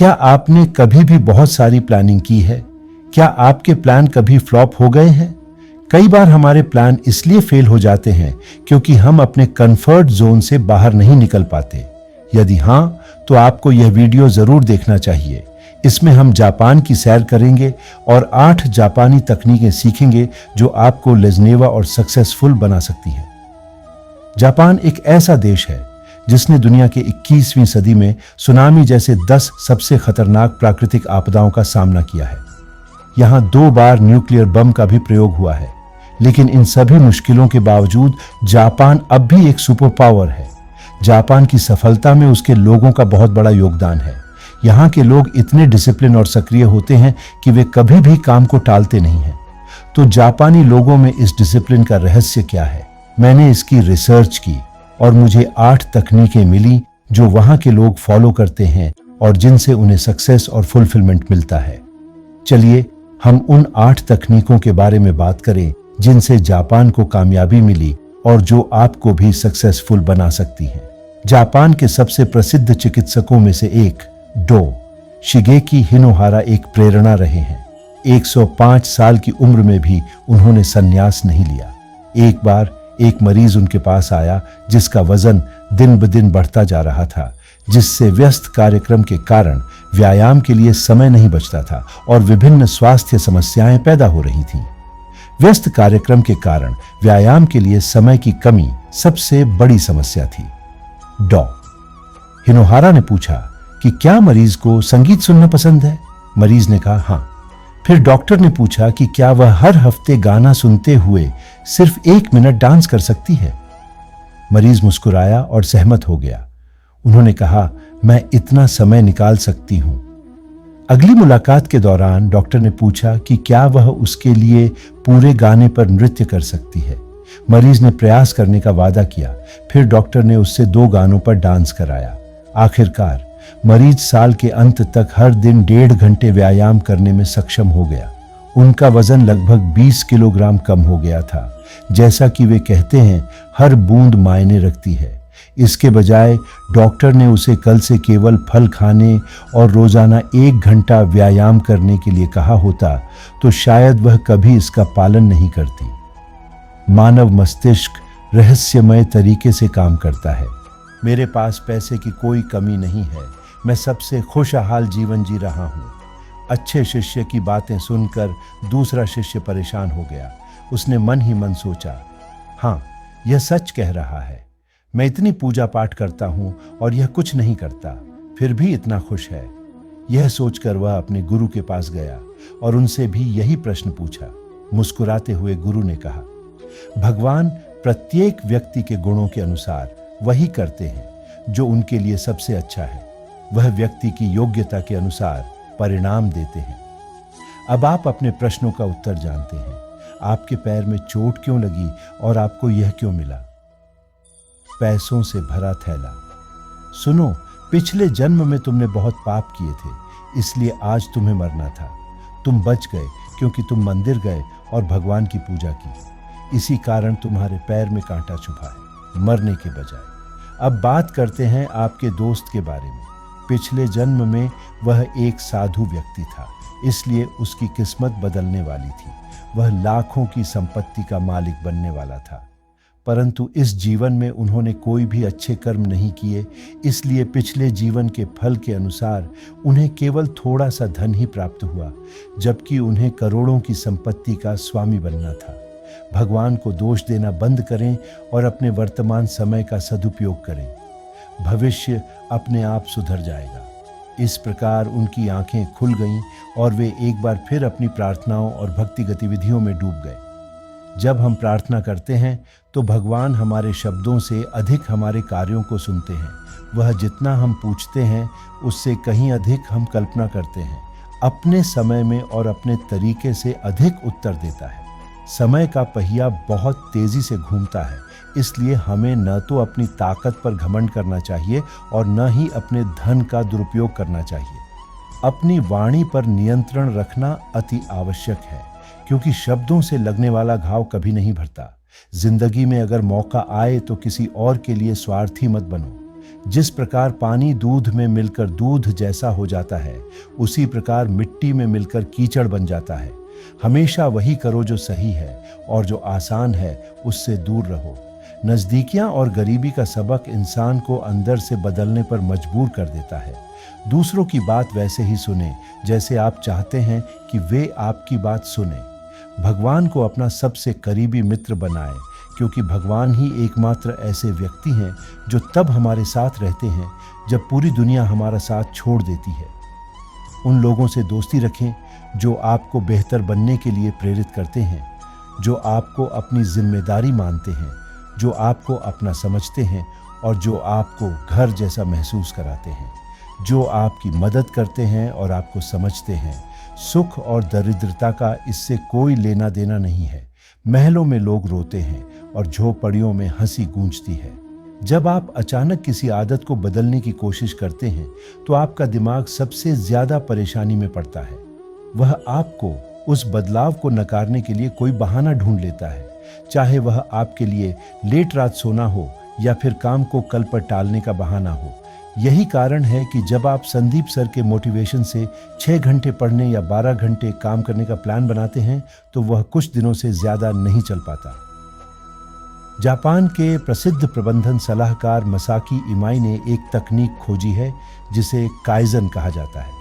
क्या आपने कभी भी बहुत सारी प्लानिंग की है? क्या आपके प्लान कभी फ्लॉप हो गए हैं? कई बार हमारे प्लान इसलिए फेल हो जाते हैं क्योंकि हम अपने कंफर्ट जोन से बाहर नहीं निकल पाते। यदि हाँ, तो आपको यह वीडियो जरूर देखना चाहिए। इसमें हम जापान की सैर करेंगे और 8 जापानी तकनीकें सीखेंगे जो आपको लेजनेवा और सक्सेसफुल बना सकती हैं। जापान एक ऐसा देश है जिसने दुनिया के 21वीं सदी में सुनामी जैसे 10 सबसे खतरनाक प्राकृतिक आपदाओं का सामना किया है। यहाँ 2 बार न्यूक्लियर बम का भी प्रयोग हुआ है, लेकिन इन सभी मुश्किलों के बावजूद जापान अब भी एक सुपर पावर है। जापान की सफलता में उसके लोगों का बहुत बड़ा योगदान है। यहाँ के लोग इतने डिसिप्लिन और सक्रिय होते हैं कि वे कभी भी काम को टालते नहीं हैं। तो जापानी लोगों में इस डिसिप्लिन का रहस्य क्या है? मैंने इसकी रिसर्च की और मुझे 8 तकनीकें मिली जो वहाँ के लोग फॉलो करते हैं और जिनसे उन्हें सक्सेस और फुलफिलमेंट मिलता है। चलिए हम उन 8 तकनीकों के बारे में बात करें जिनसे जापान को कामयाबी मिली और जो आपको भी सक्सेसफुल बना सकती हैं। जापान के सबसे प्रसिद्ध चिकित्सकों में से एक डो शिगेकी हिनोहारा एक प्रेरणा रहे हैं। 105 साल की उम्र में भी उन्होंने संन्यास नहीं लिया। एक बार एक मरीज उनके पास आया जिसका वजन दिन ब दिन बढ़ता जा रहा था, जिससे व्यस्त कार्यक्रम के कारण व्यायाम के लिए समय नहीं बचता था और विभिन्न स्वास्थ्य समस्याएं पैदा हो रही थीं। व्यस्त कार्यक्रम के कारण व्यायाम के लिए समय की कमी सबसे बड़ी समस्या थी। डॉ हिनोहारा ने पूछा कि क्या मरीज को संगीत सुनना पसंद है? मरीज ने कहा हाँ। फिर डॉक्टर ने पूछा कि क्या वह हर हफ्ते गाना सुनते हुए सिर्फ 1 मिनट डांस कर सकती है? मरीज मुस्कुराया और सहमत हो गया। उन्होंने कहा मैं इतना समय निकाल सकती हूं। अगली मुलाकात के दौरान डॉक्टर ने पूछा कि क्या वह उसके लिए पूरे गाने पर नृत्य कर सकती है। मरीज ने प्रयास करने का वादा किया। फिर डॉक्टर ने उससे 2 गानों पर डांस कराया। आखिरकार मरीज साल के अंत तक हर दिन 1.5 घंटे व्यायाम करने में सक्षम हो गया। उनका वजन लगभग 20 किलोग्राम कम हो गया था। जैसा कि वे कहते हैं, हर बूंद मायने रखती है। इसके बजाय डॉक्टर ने उसे कल से केवल फल खाने और रोजाना 1 घंटा व्यायाम करने के लिए कहा होता तो शायद वह कभी इसका पालन नहीं करती। मानव मस्तिष्क रहस्यमय तरीके से काम करता है। मेरे पास पैसे की कोई कमी नहीं है। मैं सबसे खुशहाल जीवन जी रहा हूँ। अच्छे शिष्य की बातें सुनकर दूसरा शिष्य परेशान हो गया। उसने मन ही मन सोचा, हाँ, यह सच कह रहा है। मैं इतनी पूजा पाठ करता हूँ और यह कुछ नहीं करता, फिर भी इतना खुश है। यह सोचकर वह अपने गुरु के पास गया और उनसे भी यही प्रश्न पूछा। मुस्कुराते हुए गुरु ने कहा, भगवान प्रत्येक व्यक्ति के गुणों के अनुसार वही करते हैं जो उनके लिए सबसे अच्छा है। वह व्यक्ति की योग्यता के अनुसार परिणाम देते हैं। अब आप अपने प्रश्नों का उत्तर जानते हैं। आपके पैर में चोट क्यों लगी और आपको यह क्यों मिला? पैसों से भरा थैला। सुनो, पिछले जन्म में तुमने बहुत पाप किए थे, इसलिए आज तुम्हें मरना था। तुम बच गए क्योंकि तुम मंदिर गए और भगवान की पूजा की। इसी कारण तुम्हारे पैर में कांटा छुपा है, मरने के बजाय। अब बात करते हैं आपके दोस्त के बारे में। पिछले जन्म में वह एक साधु व्यक्ति था, इसलिए उसकी किस्मत बदलने वाली थी। वह लाखों की संपत्ति का मालिक बनने वाला था, परंतु इस जीवन में उन्होंने कोई भी अच्छे कर्म नहीं किए, इसलिए पिछले जीवन के फल के अनुसार उन्हें केवल थोड़ा सा धन ही प्राप्त हुआ, जबकि उन्हें करोड़ों की संपत्ति का स्वामी बनना था। भगवान को दोष देना बंद करें और अपने वर्तमान समय का सदुपयोग करें। भविष्य अपने आप सुधर जाएगा। इस प्रकार उनकी आंखें खुल गईं और वे एक बार फिर अपनी प्रार्थनाओं और भक्ति गतिविधियों में डूब गए। जब हम प्रार्थना करते हैं तो भगवान हमारे शब्दों से अधिक हमारे कार्यों को सुनते हैं। वह जितना हम पूछते हैं उससे कहीं अधिक हम कल्पना करते हैं। अपने समय में और अपने तरीके से अधिक उत्तर देता है। समय का पहिया बहुत तेजी से घूमता है, इसलिए हमें न तो अपनी ताकत पर घमंड करना चाहिए और न ही अपने धन का दुरुपयोग करना चाहिए। अपनी वाणी पर नियंत्रण रखना अति आवश्यक है, क्योंकि शब्दों से लगने वाला घाव कभी नहीं भरता। जिंदगी में अगर मौका आए तो किसी और के लिए स्वार्थी मत बनो। जिस प्रकार पानी दूध में मिलकर दूध जैसा हो जाता है, उसी प्रकार मिट्टी में मिलकर कीचड़ बन जाता है। हमेशा वही करो जो सही है, और जो आसान है उससे दूर रहो। नज़दीकियां और गरीबी का सबक इंसान को अंदर से बदलने पर मजबूर कर देता है। दूसरों की बात वैसे ही सुने जैसे आप चाहते हैं कि वे आपकी बात सुने। भगवान को अपना सबसे करीबी मित्र बनाएं, क्योंकि भगवान ही एकमात्र ऐसे व्यक्ति हैं जो तब हमारे साथ रहते हैं जब पूरी दुनिया हमारा साथ छोड़ देती है। उन लोगों से दोस्ती रखें जो आपको बेहतर बनने के लिए प्रेरित करते हैं, जो आपको अपनी जिम्मेदारी मानते हैं, जो आपको अपना समझते हैं और जो आपको घर जैसा महसूस कराते हैं, जो आपकी मदद करते हैं और आपको समझते हैं। सुख और दरिद्रता का इससे कोई लेना देना नहीं है। महलों में लोग रोते हैं और झोपड़ियों में हंसी गूंजती है। जब आप अचानक किसी आदत को बदलने की कोशिश करते हैं तो आपका दिमाग सबसे ज्यादा परेशानी में पड़ता है। वह आपको उस बदलाव को नकारने के लिए कोई बहाना ढूंढ लेता है, चाहे वह आपके लिए लेट रात सोना हो या फिर काम को कल पर टालने का बहाना हो। यही कारण है कि जब आप संदीप सर के मोटिवेशन से 6 घंटे पढ़ने या 12 घंटे काम करने का प्लान बनाते हैं तो वह कुछ दिनों से ज्यादा नहीं चल पाता। जापान के प्रसिद्ध प्रबंधन सलाहकार मसाकी इमाई ने एक तकनीक खोजी है जिसे काइजन कहा जाता है।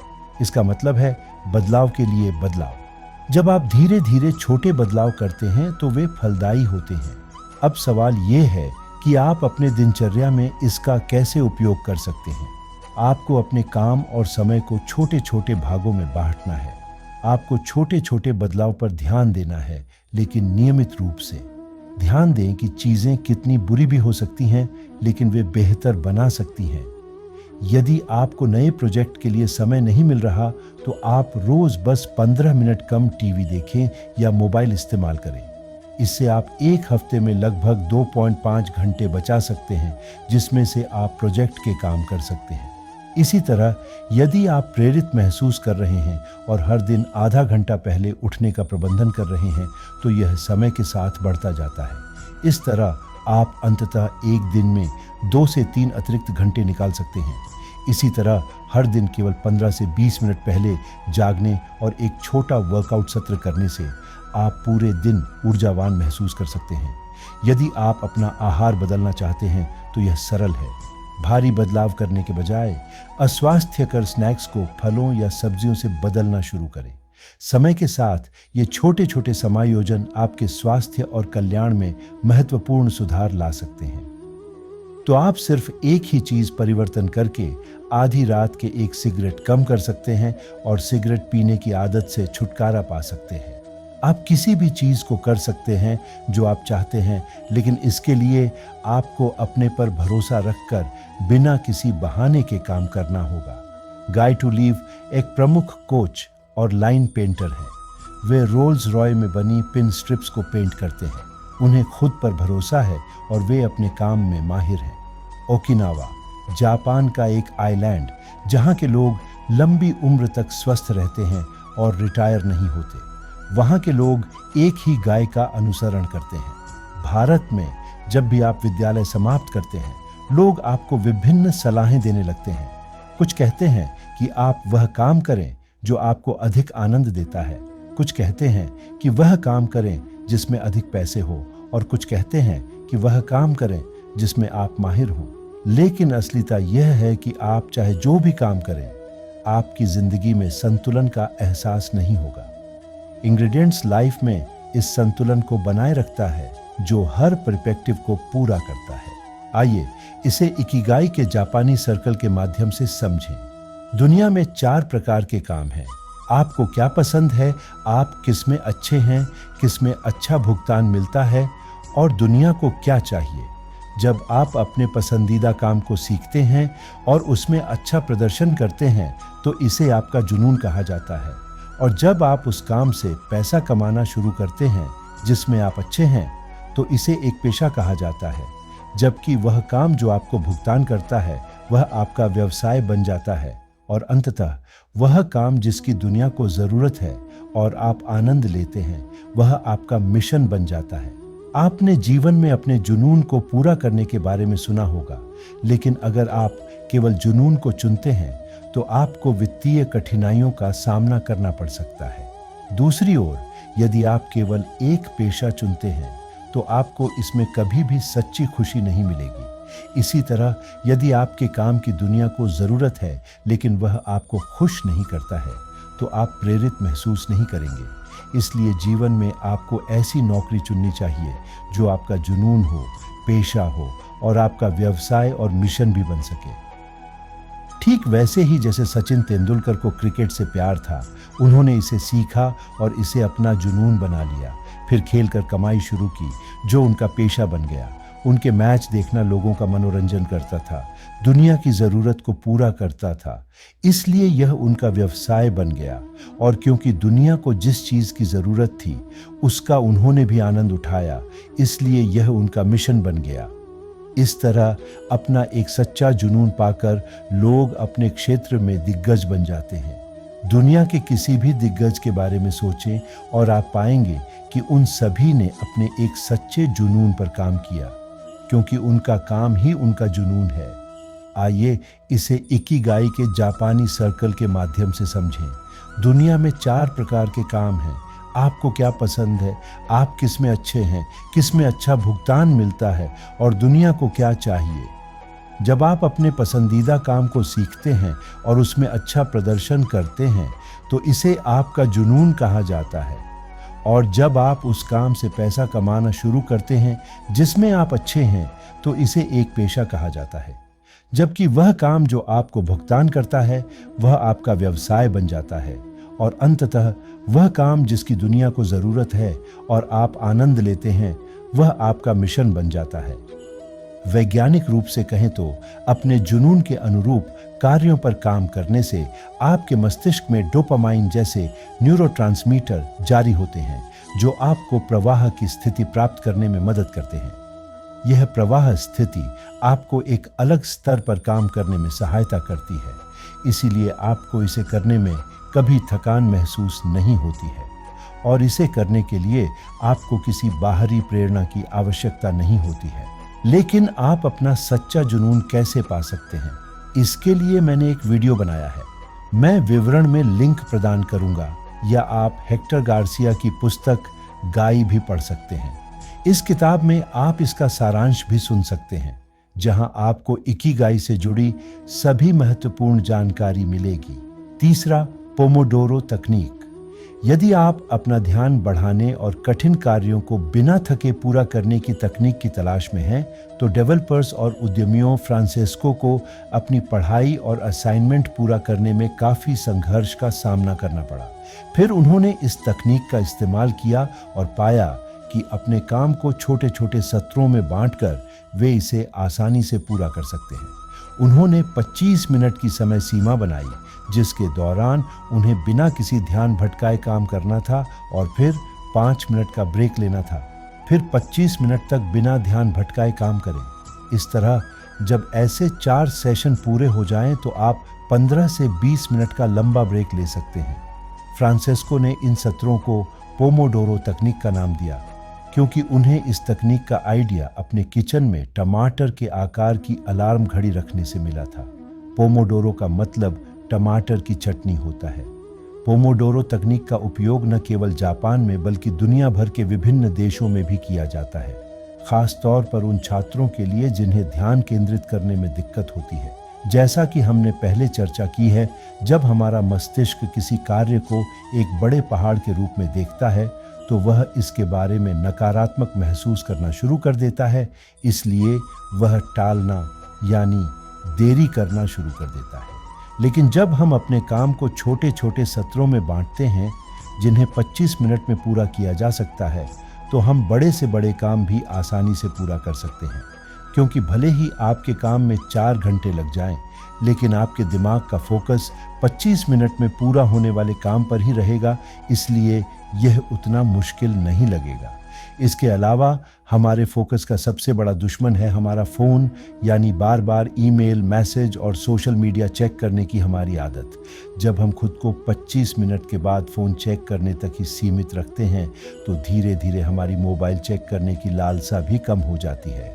इसका मतलब है बदलाव के लिए बदलाव। जब आप धीरे धीरे छोटे बदलाव करते हैं तो वे फलदायी होते हैं। अब सवाल ये है कि आप अपने दिनचर्या में इसका कैसे उपयोग कर सकते हैं। आपको अपने काम और समय को छोटे छोटे भागों में बांटना है। आपको छोटे छोटे बदलाव पर ध्यान देना है, लेकिन नियमित रूप से। ध्यान दें कि चीजें कितनी बुरी भी हो सकती हैं, लेकिन वे बेहतर बना सकती हैं। यदि आपको नए प्रोजेक्ट के लिए समय नहीं मिल रहा तो आप रोज बस 15 मिनट कम टीवी देखें या मोबाइल इस्तेमाल करें। इससे आप एक हफ्ते में लगभग 2.5 घंटे बचा सकते हैं, जिसमें से आप प्रोजेक्ट के काम कर सकते हैं। इसी तरह यदि आप प्रेरित महसूस कर रहे हैं और हर दिन आधा घंटा पहले उठने का प्रबंधन कर रहे हैं तो यह समय के साथ बढ़ता जाता है। इस तरह आप अंततः एक दिन में 2 से 3 अतिरिक्त घंटे निकाल सकते हैं। इसी तरह हर दिन केवल 15 से 20 मिनट पहले जागने और एक छोटा वर्कआउट सत्र करने से आप पूरे दिन ऊर्जावान महसूस कर सकते हैं। यदि आप अपना आहार बदलना चाहते हैं तो यह सरल है। भारी बदलाव करने के बजाय अस्वास्थ्यकर स्नैक्स को फलों या सब्जियों से बदलना शुरू करें। समय के साथ ये छोटे छोटे समायोजन आपके स्वास्थ्य और कल्याण में महत्वपूर्ण सुधार ला सकते हैं। तो आप सिर्फ एक ही चीज परिवर्तन करके आधी रात के एक सिगरेट कम कर सकते हैं और सिगरेट पीने की आदत से छुटकारा पा सकते हैं। आप किसी भी चीज को कर सकते हैं जो आप चाहते हैं, लेकिन इसके लिए आपको अपने पर भरोसा रखकर बिना किसी बहाने के काम करना होगा। गाय टू लीव एक प्रमुख कोच और लाइन पेंटर है। वे रोल्स रॉय में बनी पिन स्ट्रिप्स को पेंट करते हैं। उन्हें खुद पर भरोसा है और वे अपने काम में माहिर हैं। ओकिनावा जापान का एक आइलैंड जहां के लोग लंबी उम्र तक स्वस्थ रहते हैं और रिटायर नहीं होते। वहां के लोग एक ही गाय का अनुसरण करते हैं। भारत में जब भी आप विद्यालय समाप्त करते हैं, लोग आपको विभिन्न सलाहें देने लगते हैं। कुछ कहते हैं कि आप वह काम करें जो आपको अधिक आनंद देता है। कुछ कहते हैं कि वह काम करें जिसमें अधिक पैसे हो, और कुछ कहते हैं कि वह काम करें जिसमें आप माहिर हों। लेकिन असलियता यह है कि आप चाहे जो भी काम करें, आपकी जिंदगी में संतुलन का एहसास नहीं होगा। इंग्रेडिएंट्स लाइफ में इस संतुलन को बनाए रखता है जो हर पर्सपेक्टिव को पूरा करता है। आइए इसे इकिगाई के जापानी सर्कल के माध्यम से समझें। दुनिया में 4 प्रकार के काम हैं। आपको क्या पसंद है, आप किसमें अच्छे हैं, किसमें अच्छा भुगतान मिलता है, और दुनिया को क्या चाहिए। जब आप अपने पसंदीदा काम को सीखते हैं और उसमें अच्छा प्रदर्शन करते हैं तो इसे आपका जुनून कहा जाता है। और जब आप उस काम से पैसा कमाना शुरू करते हैं जिसमें आप अच्छे हैं तो इसे एक पेशा कहा जाता है। जबकि वह काम जो आपको भुगतान करता है वह आपका व्यवसाय बन जाता है। और अंततः वह काम जिसकी दुनिया को जरूरत है और आप आनंद लेते हैं, वह आपका मिशन बन जाता है। आपने जीवन में अपने जुनून को पूरा करने के बारे में सुना होगा, लेकिन अगर आप केवल जुनून को चुनते हैं तो आपको वित्तीय कठिनाइयों का सामना करना पड़ सकता है। दूसरी ओर, यदि आप केवल एक पेशा चुनते हैं तो आपको इसमें कभी भी सच्ची खुशी नहीं मिलेगी। इसी तरह, यदि आपके काम की दुनिया को जरूरत है लेकिन वह आपको खुश नहीं करता है तो आप प्रेरित महसूस नहीं करेंगे। इसलिए जीवन में आपको ऐसी नौकरी चुननी चाहिए जो आपका जुनून हो, पेशा हो और आपका व्यवसाय और मिशन भी बन सके। ठीक वैसे ही जैसे सचिन तेंदुलकर को क्रिकेट से प्यार था, उन्होंने इसे सीखा और इसे अपना जुनून बना लिया, फिर खेलकर कमाई शुरू की जो उनका पेशा बन गया। उनके मैच देखना लोगों का मनोरंजन करता था, दुनिया की जरूरत को पूरा करता था, इसलिए यह उनका व्यवसाय बन गया। और क्योंकि दुनिया को जिस चीज की जरूरत थी उसका उन्होंने भी आनंद उठाया, इसलिए यह उनका मिशन बन गया। इस तरह अपना एक सच्चा जुनून पाकर लोग अपने क्षेत्र में दिग्गज बन जाते हैं। दुनिया के किसी भी दिग्गज के बारे में सोचें और आप पाएंगे कि उन सभी ने अपने एक सच्चे जुनून पर काम किया, क्योंकि उनका काम ही उनका जुनून है। आइए इसे इकिगाई के जापानी सर्कल के माध्यम से समझें। दुनिया में 4 प्रकार के काम हैं। आपको क्या पसंद है, आप किस में अच्छे हैं, किस में अच्छा भुगतान मिलता है और दुनिया को क्या चाहिए। जब आप अपने पसंदीदा काम को सीखते हैं और उसमें अच्छा प्रदर्शन करते हैं तो इसे आपका जुनून कहा जाता है। और जब आप उस काम से पैसा कमाना शुरू करते हैं जिसमें आप अच्छे हैं तो इसे एक पेशा कहा जाता है। जबकि वह काम जो आपको भुगतान करता है वह आपका व्यवसाय बन जाता है। और अंततः वह काम जिसकी दुनिया को जरूरत है और आप आनंद लेते हैं वह आपका मिशन बन जाता है। वैज्ञानिक रूप से कहें तो अपने जुनून के अनुरूप कार्यों पर काम करने से आपके मस्तिष्क में डोपामाइन जैसे न्यूरोट्रांसमीटर जारी होते हैं जो आपको प्रवाह की स्थिति प्राप्त करने में मदद करते हैं। यह प्रवाह स्थिति आपको एक अलग स्तर पर काम करने में सहायता करती है, इसीलिए आपको इसे करने में कभी थकान महसूस नहीं होती है और इसे करने के लिए आपको किसी बाहरी प्रेरणा की आवश्यकता नहीं होती है। लेकिन आप अपना सच्चा जुनून कैसे पा सकते हैं, इसके लिए मैंने एक वीडियो बनाया है। मैं विवरण में लिंक प्रदान करूंगा या आप हेक्टर गार्सिया की पुस्तक गाई भी पढ़ सकते हैं। इस किताब में आप इसका सारांश भी सुन सकते हैं, जहां आपको इकिगाई से जुड़ी सभी महत्वपूर्ण जानकारी मिलेगी। तीसरा, पोमोडोरो तकनीक। यदि आप अपना ध्यान बढ़ाने और कठिन कार्यों को बिना थके पूरा करने की तकनीक की तलाश में हैं, तो डेवलपर्स और उद्यमियों फ्रांसेस्को को अपनी पढ़ाई और असाइनमेंट पूरा करने में काफ़ी संघर्ष का सामना करना पड़ा। फिर उन्होंने इस तकनीक का इस्तेमाल किया और पाया कि अपने काम को छोटे छोटे सत्रों में बांटकर वे इसे आसानी से पूरा कर सकते हैं। उन्होंने 25 मिनट की समय सीमा बनाई, जिसके दौरान उन्हें बिना किसी ध्यान भटकाए काम करना था और फिर 5 मिनट का ब्रेक लेना था। फिर 25 मिनट तक बिना ध्यान भटकाए काम करें। इस तरह जब ऐसे 4 सेशन पूरे हो जाएं तो आप 15 से 20 मिनट का लंबा ब्रेक ले सकते हैं। फ्रांसेस्को ने इन सत्रों को पोमोडोरो तकनीक का नाम दिया, क्योंकि उन्हें इस तकनीक का आइडिया अपने किचन में टमाटर के आकार की अलार्म घड़ी रखने से मिला था। पोमोडोरो का मतलब टमाटर की चटनी होता है। पोमोडोरो तकनीक का उपयोग न केवल जापान में बल्कि दुनिया भर के विभिन्न देशों में भी किया जाता है, खास तौर पर उन छात्रों के लिए जिन्हें ध्यान केंद्रित करने में दिक्कत होती है। जैसा कि हमने पहले चर्चा की है, जब हमारा मस्तिष्क किसी कार्य को एक बड़े पहाड़ के रूप में देखता है तो वह इसके बारे में नकारात्मक महसूस करना शुरू कर देता है, इसलिए वह टालना यानी देरी करना शुरू कर देता है। लेकिन जब हम अपने काम को छोटे छोटे सत्रों में बांटते हैं जिन्हें 25 मिनट में पूरा किया जा सकता है, तो हम बड़े से बड़े काम भी आसानी से पूरा कर सकते हैं। क्योंकि भले ही आपके काम में 4 घंटे लग जाएं, लेकिन आपके दिमाग का फोकस 25 मिनट में पूरा होने वाले काम पर ही रहेगा, इसलिए यह उतना मुश्किल नहीं लगेगा। इसके अलावा हमारे फोकस का सबसे बड़ा दुश्मन है हमारा फ़ोन, यानी बार बार ईमेल, मैसेज और सोशल मीडिया चेक करने की हमारी आदत। जब हम खुद को 25 मिनट के बाद फ़ोन चेक करने तक ही सीमित रखते हैं तो धीरे धीरे हमारी मोबाइल चेक करने की लालसा भी कम हो जाती है।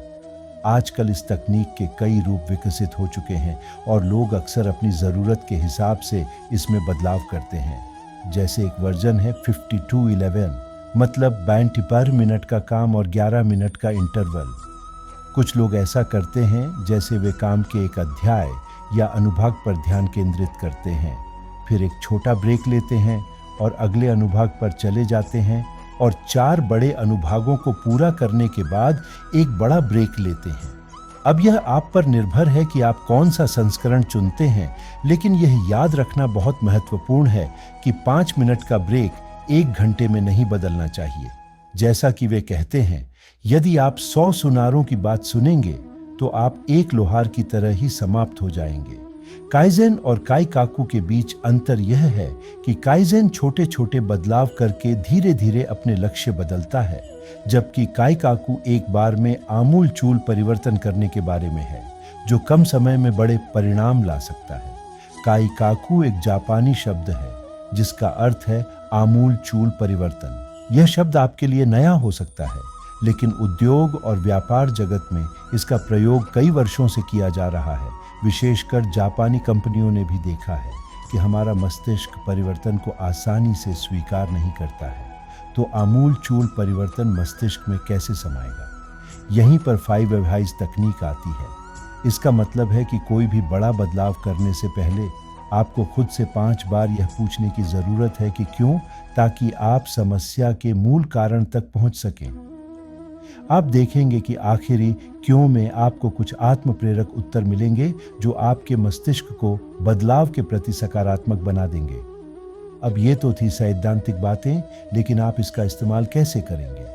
आजकल इस तकनीक के कई रूप विकसित हो चुके हैं और लोग अक्सर अपनी ज़रूरत के हिसाब से इसमें बदलाव करते हैं। जैसे एक वर्जन है 5211, मतलब 92 पर मिनट का काम और 11 मिनट का इंटरवल। कुछ लोग ऐसा करते हैं जैसे वे काम के एक अध्याय या अनुभाग पर ध्यान केंद्रित करते हैं, फिर एक छोटा ब्रेक लेते हैं और अगले अनुभाग पर चले जाते हैं और 4 बड़े अनुभागों को पूरा करने के बाद एक बड़ा ब्रेक लेते हैं। अब यह आप पर निर्भर है कि आप कौन सा संस्करण चुनते हैं, लेकिन यह याद रखना बहुत महत्वपूर्ण है कि 5 मिनट का ब्रेक 1 घंटे में नहीं बदलना चाहिए। जैसा कि वे कहते हैं, यदि आप 100 सुनारों की बात सुनेंगे तो आप एक लोहार की तरह ही समाप्त हो जाएंगे। काइज़ेन और काइकाकू के बीच अंतर यह है कि काइज़ेन छोटे छोटे बदलाव करके धीरे धीरे अपने लक्ष्य बदलता है, जबकि काइकाकू एक बार में आमूल-चूल परिवर्तन करने के बारे में है, जो कम समय में बड़े परिणाम ला सकता है। काइकाकू एक जापानी शब्द है जिसका अर्थ है आमूल-चूल परिवर्तन। यह शब्द आपके लिए नया हो सकता है, लेकिन उद्योग और व्यापार जगत में इसका प्रयोग कई वर्षों से किया जा रहा है। विशेषकर जापानी कंपनियों ने भी देखा है कि हमारा मस्तिष्क परिवर्तन को आसानी से स्वीकार नहीं करता है, तो आमूल-चूल परिवर्तन मस्तिष्क में कैसे समाएगा? यहीं पर 5 व्हाइज तकनीक आती है। इसका मतलब है कि कोई भी बड़ा बदलाव करने से पहले आपको खुद से 5 बार यह पूछने की जरूरत है कि क्यों, ताकि आप समस्या के मूल कारण तक पहुंच सकें। आप देखेंगे कि आखिरी क्यों में आपको कुछ आत्म प्रेरक उत्तर मिलेंगे जो आपके मस्तिष्क को बदलाव के प्रति सकारात्मक बना देंगे। अब ये तो थी सैद्धांतिक बातें, लेकिन आप इसका इस्तेमाल कैसे करेंगे?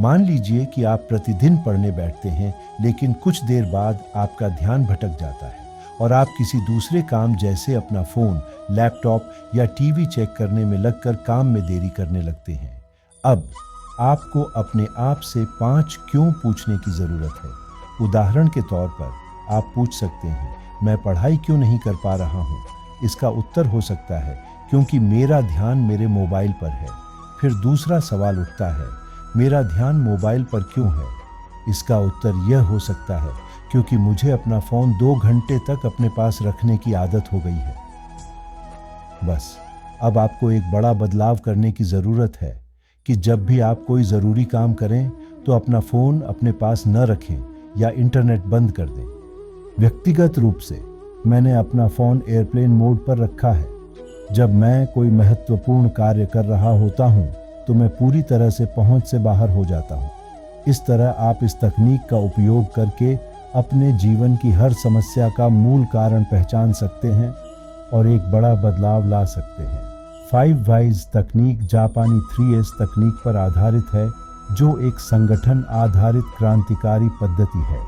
मान लीजिए कि आप प्रतिदिन पढ़ने बैठते हैं, लेकिन कुछ देर बाद आपका ध्यान भटक जाता है और आप किसी दूसरे काम जैसे अपना फोन, लैपटॉप या टीवी चेक करने में लगकर काम में देरी करने लगते हैं। अब आपको अपने आप से 5 क्यों पूछने की जरूरत है। उदाहरण के तौर पर आप पूछ सकते हैं, मैं पढ़ाई क्यों नहीं कर पा रहा हूँ? इसका उत्तर हो सकता है, क्योंकि मेरा ध्यान मेरे मोबाइल पर है। फिर दूसरा सवाल उठता है, मेरा ध्यान मोबाइल पर क्यों है? इसका उत्तर यह हो सकता है, क्योंकि मुझे अपना फोन 2 घंटे तक अपने पास रखने की आदत हो गई है। बस, अब आपको एक बड़ा बदलाव करने की जरूरत है कि जब भी आप कोई ज़रूरी काम करें तो अपना फ़ोन अपने पास न रखें या इंटरनेट बंद कर दें। व्यक्तिगत रूप से मैंने अपना फ़ोन एयरप्लेन मोड पर रखा है। जब मैं कोई महत्वपूर्ण कार्य कर रहा होता हूं तो मैं पूरी तरह से पहुंच से बाहर हो जाता हूं। इस तरह आप इस तकनीक का उपयोग करके अपने जीवन की हर समस्या का मूल कारण पहचान सकते हैं और एक बड़ा बदलाव ला सकते हैं। 5 व्हाइज तकनीक जापानी 3S तकनीक पर आधारित है, जो एक संगठन आधारित क्रांतिकारी पद्धति है।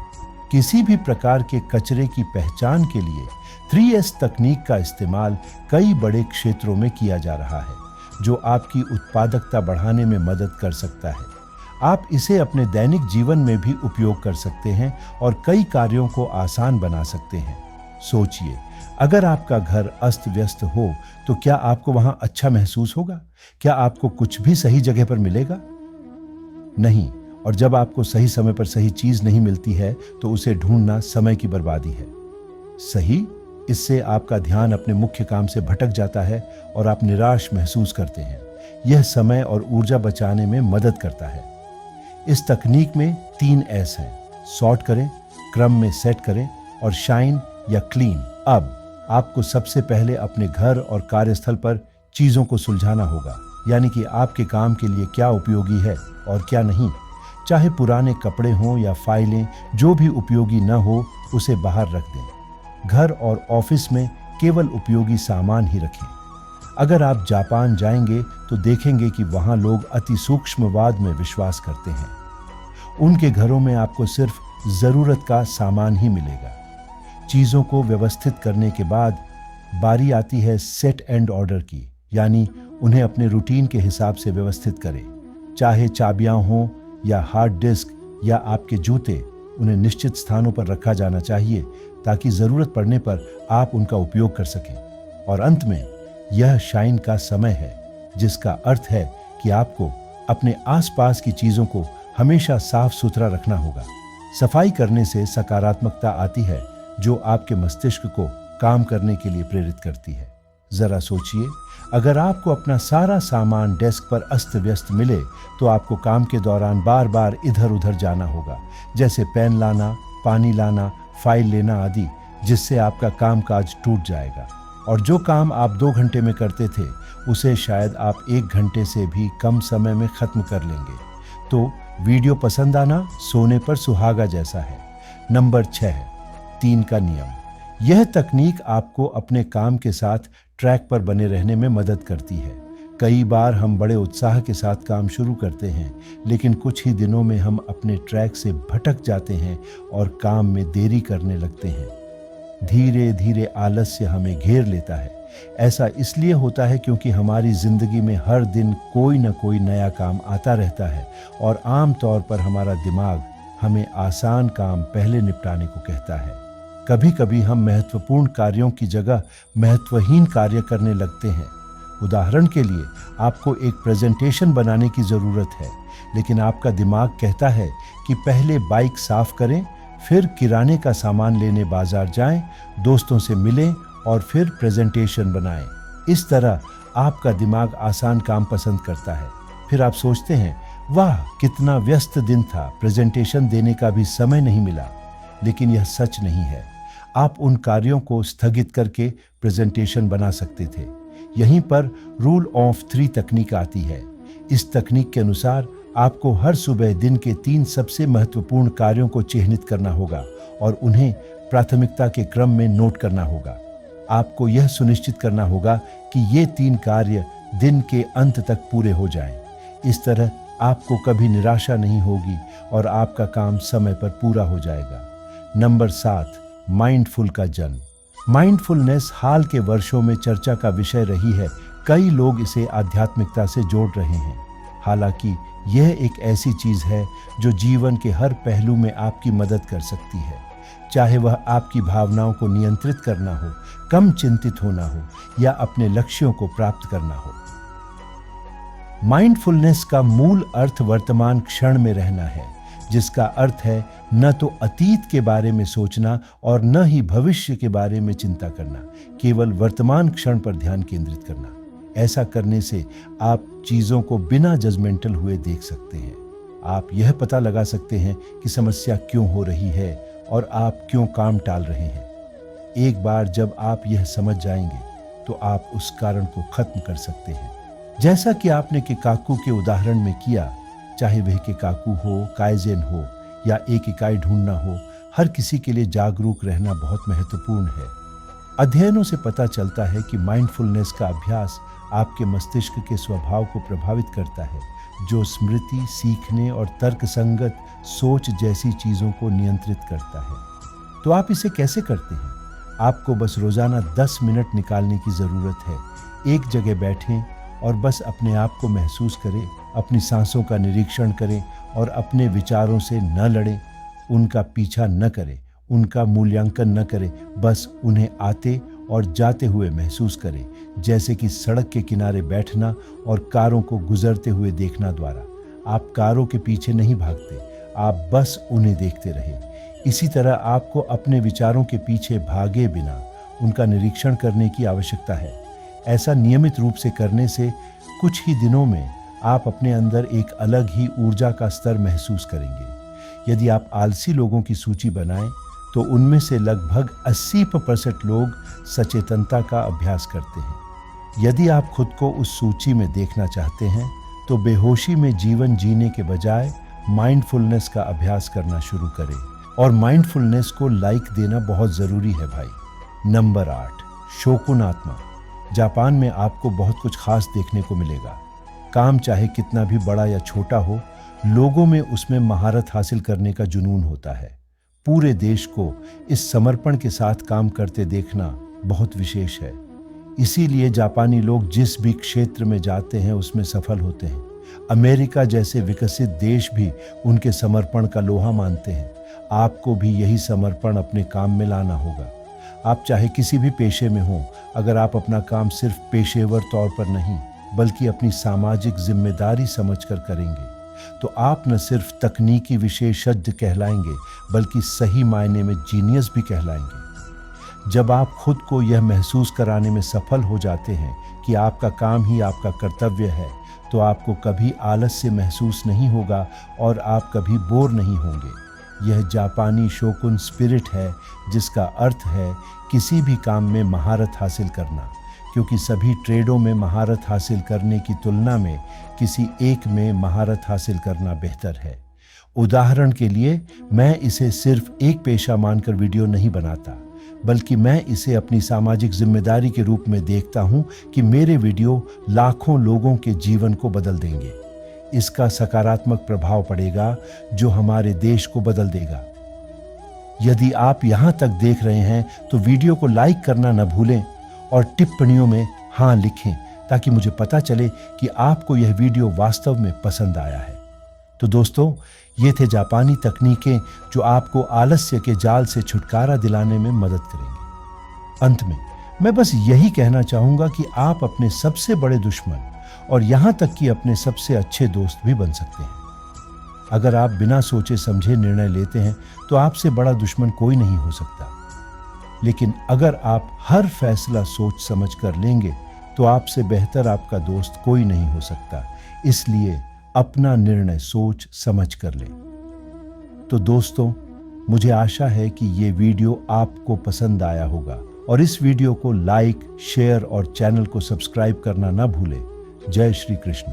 किसी भी प्रकार के कचरे की पहचान के लिए 3S तकनीक का इस्तेमाल कई बड़े क्षेत्रों में किया जा रहा है, जो आपकी उत्पादकता बढ़ाने में मदद कर सकता है। आप इसे अपने दैनिक जीवन में भी उपयोग कर सकते हैं और कई कार्यों को आसान बना सकते हैं। सोचिए, अगर आपका घर अस्त व्यस्त हो तो क्या आपको वहां अच्छा महसूस होगा? क्या आपको कुछ भी सही जगह पर मिलेगा? नहीं। और जब आपको सही समय पर सही चीज नहीं मिलती है तो उसे ढूंढना समय की बर्बादी है। सही, इससे आपका ध्यान अपने मुख्य काम से भटक जाता है और आप निराश महसूस करते हैं। यह समय और ऊर्जा बचाने में मदद करता है। इस तकनीक में 3 S हैं: सॉर्ट करें, क्रम में सेट करें और शाइन या क्लीन। अब आपको सबसे पहले अपने घर और कार्यस्थल पर चीजों को सुलझाना होगा, यानी कि आपके काम के लिए क्या उपयोगी है और क्या नहीं। चाहे पुराने कपड़े हों या फाइलें, जो भी उपयोगी न हो उसे बाहर रख दें। घर और ऑफिस में केवल उपयोगी सामान ही रखें। अगर आप जापान जाएंगे तो देखेंगे कि वहाँ लोग अति सूक्ष्मवाद में विश्वास करते हैं। उनके घरों में आपको सिर्फ जरूरत का सामान ही मिलेगा। चीजों को व्यवस्थित करने के बाद बारी आती है सेट एंड ऑर्डर की, यानी उन्हें अपने रूटीन के हिसाब से व्यवस्थित करें। चाहे चाबियां हों या हार्ड डिस्क या आपके जूते, उन्हें निश्चित स्थानों पर रखा जाना चाहिए ताकि जरूरत पड़ने पर आप उनका उपयोग कर सकें। और अंत में, यह शाइन का समय है, जिसका अर्थ है कि आपको अपने आसपास की चीजों को हमेशा साफ सुथरा रखना होगा। सफाई करने से सकारात्मकता आती है, जो आपके मस्तिष्क को काम करने के लिए प्रेरित करती है। जरा सोचिए, अगर आपको अपना सारा सामान डेस्क पर अस्त व्यस्त मिले तो आपको काम के दौरान बार बार इधर उधर जाना होगा, जैसे पेन लाना, पानी लाना, फाइल लेना आदि, जिससे आपका कामकाज टूट जाएगा। और जो काम आप 2 घंटे में करते थे, उसे शायद आप 1 घंटे से भी कम समय में खत्म कर लेंगे। तो वीडियो पसंद आना सोने पर सुहागा जैसा है। नंबर 6, 3 का नियम। यह तकनीक आपको अपने काम के साथ ट्रैक पर बने रहने में मदद करती है। कई बार हम बड़े उत्साह के साथ काम शुरू करते हैं, लेकिन कुछ ही दिनों में हम अपने ट्रैक से भटक जाते हैं और काम में देरी करने लगते हैं। धीरे धीरे आलस्य हमें घेर लेता है। ऐसा इसलिए होता है क्योंकि हमारी जिंदगी में हर दिन कोई न कोई नया काम आता रहता है और आम तौर पर हमारा दिमाग हमें आसान काम पहले निपटाने को कहता है। कभी कभी हम महत्वपूर्ण कार्यों की जगह महत्वहीन कार्य करने लगते हैं। उदाहरण के लिए, आपको एक प्रेजेंटेशन बनाने की ज़रूरत है, लेकिन आपका दिमाग कहता है कि पहले बाइक साफ करें, फिर किराने का सामान लेने बाजार जाएं, दोस्तों से मिलें और फिर प्रेजेंटेशन बनाएं। इस तरह आपका दिमाग आसान काम पसंद करता है। फिर आप सोचते हैं, वाह कितना व्यस्त दिन था, प्रेजेंटेशन देने का भी समय नहीं मिला। लेकिन यह सच नहीं है। आप उन कार्यों को स्थगित करके प्रेजेंटेशन बना सकते थे। यहीं पर रूल ऑफ 3 तकनीक आती है। इस तकनीक के अनुसार आपको हर सुबह दिन के 3 सबसे महत्वपूर्ण कार्यों को चिह्नित करना होगा और उन्हें प्राथमिकता के क्रम में नोट करना होगा। आपको यह सुनिश्चित करना होगा कि ये 3 कार्य दिन के अंत तक पूरे हो जाएं। इस तरह आपको कभी निराशा नहीं होगी और आपका काम समय पर पूरा हो जाएगा। नंबर 7, माइंडफुल का जन्म। माइंडफुलनेस हाल के वर्षों में चर्चा का विषय रही है। कई लोग इसे आध्यात्मिकता से जोड़ रहे हैं। हालांकि यह एक ऐसी चीज है जो जीवन के हर पहलू में आपकी मदद कर सकती है, चाहे वह आपकी भावनाओं को नियंत्रित करना हो, कम चिंतित होना हो या अपने लक्ष्यों को प्राप्त करना हो। माइंडफुलनेस का मूल अर्थ वर्तमान क्षण में रहना है, जिसका अर्थ है न तो अतीत के बारे में सोचना और न ही भविष्य के बारे में चिंता करना, केवल वर्तमान क्षण पर ध्यान केंद्रित करना। ऐसा करने से आप चीजों को बिना जजमेंटल हुए देख सकते हैं। आप यह पता लगा सकते हैं कि समस्या क्यों हो रही है और आप क्यों काम टाल रहे हैं। एक बार जब आप यह समझ जाएंगे तो आप उस कारण को खत्म कर सकते हैं। जैसा कि आपने किकाकू के उदाहरण में किया, चाहे वह किकाकू हो, काइजेन हो या एक इकाई ढूंढना हो, हर किसी के लिए जागरूक रहना बहुत महत्वपूर्ण है। अध्ययनों से पता चलता है कि माइंडफुलनेस का अभ्यास आपके मस्तिष्क के स्वभाव को प्रभावित करता है, जो स्मृति, सीखने और तर्कसंगत सोच जैसी चीजों को नियंत्रित करता है। तो आप इसे कैसे करते हैं? आपको बस रोजाना 10 मिनट निकालने की जरूरत है। एक जगह बैठें और बस अपने आप को महसूस करें, अपनी सांसों का निरीक्षण करें और अपने विचारों से न लड़ें, उनका पीछा न करें, उनका मूल्यांकन न करें, बस उन्हें आते और जाते हुए महसूस करें, जैसे कि सड़क के किनारे बैठना और कारों को गुजरते हुए देखना द्वारा। आप कारों के पीछे नहीं भागते, आप बस उन्हें देखते रहें। इसी तरह आपको अपने विचारों के पीछे भागे बिना उनका निरीक्षण करने की आवश्यकता है। ऐसा नियमित रूप से करने से कुछ ही दिनों में आप अपने अंदर एक अलग ही ऊर्जा का स्तर महसूस करेंगे। यदि आप आलसी लोगों की सूची बनाएं तो उनमें से लगभग 80% लोग सचेतनता का अभ्यास करते हैं। यदि आप खुद को उस सूची में देखना चाहते हैं तो बेहोशी में जीवन जीने के बजाय माइंडफुलनेस का अभ्यास करना शुरू करें। और माइंडफुलनेस को लाइक देना बहुत जरूरी है भाई। नंबर 8, शोकुन आत्मा। जापान में आपको बहुत कुछ खास देखने को मिलेगा। काम चाहे कितना भी बड़ा या छोटा हो, लोगों में उसमें महारत हासिल करने का जुनून होता है। पूरे देश को इस समर्पण के साथ काम करते देखना बहुत विशेष है। इसीलिए जापानी लोग जिस भी क्षेत्र में जाते हैं उसमें सफल होते हैं। अमेरिका जैसे विकसित देश भी उनके समर्पण का लोहा मानते हैं। आपको भी यही समर्पण अपने काम में लाना होगा। आप चाहे किसी भी पेशे में हो, अगर आप अपना काम सिर्फ पेशेवर तौर पर नहीं बल्कि अपनी सामाजिक जिम्मेदारी समझकर करेंगे तो आप न सिर्फ तकनीकी विशेषज्ञ कहलाएंगे बल्कि सही मायने में जीनियस भी कहलाएंगे। जब आप खुद को यह महसूस कराने में सफल हो जाते हैं कि आपका काम ही आपका कर्तव्य है तो आपको कभी आलस्य महसूस नहीं होगा और आप कभी बोर नहीं होंगे। यह जापानी शोकुन स्पिरिट है जिसका अर्थ है किसी भी काम में महारत हासिल करना, क्योंकि सभी ट्रेडों में महारत हासिल करने की तुलना में किसी एक में महारत हासिल करना बेहतर है। उदाहरण के लिए मैं इसे सिर्फ एक पेशा मानकर वीडियो नहीं बनाता बल्कि मैं इसे अपनी सामाजिक जिम्मेदारी के रूप में देखता हूं कि मेरे वीडियो लाखों लोगों के जीवन को बदल देंगे। इसका सकारात्मक प्रभाव पड़ेगा जो हमारे देश को बदल देगा। यदि आप यहां तक देख रहे हैं तो वीडियो को लाइक करना न भूलें और टिप्पणियों में हाँ लिखें ताकि मुझे पता चले कि आपको यह वीडियो वास्तव में पसंद आया है। तो दोस्तों, ये थे जापानी तकनीकें जो आपको आलस्य के जाल से छुटकारा दिलाने में मदद करेंगी। अंत में मैं बस यही कहना चाहूंगा कि आप अपने सबसे बड़े दुश्मन और यहां तक कि अपने सबसे अच्छे दोस्त भी बन सकते हैं। अगर आप बिना सोचे समझे निर्णय लेते हैं तो आपसे बड़ा दुश्मन कोई नहीं हो सकता। लेकिन अगर आप हर फैसला सोच समझ कर लेंगे तो आपसे बेहतर आपका दोस्त कोई नहीं हो सकता। इसलिए अपना निर्णय सोच समझ कर लें। तो दोस्तों, मुझे आशा है कि ये वीडियो आपको पसंद आया होगा और इस वीडियो को लाइक, शेयर और चैनल को सब्सक्राइब करना ना भूलें। जय श्री कृष्ण।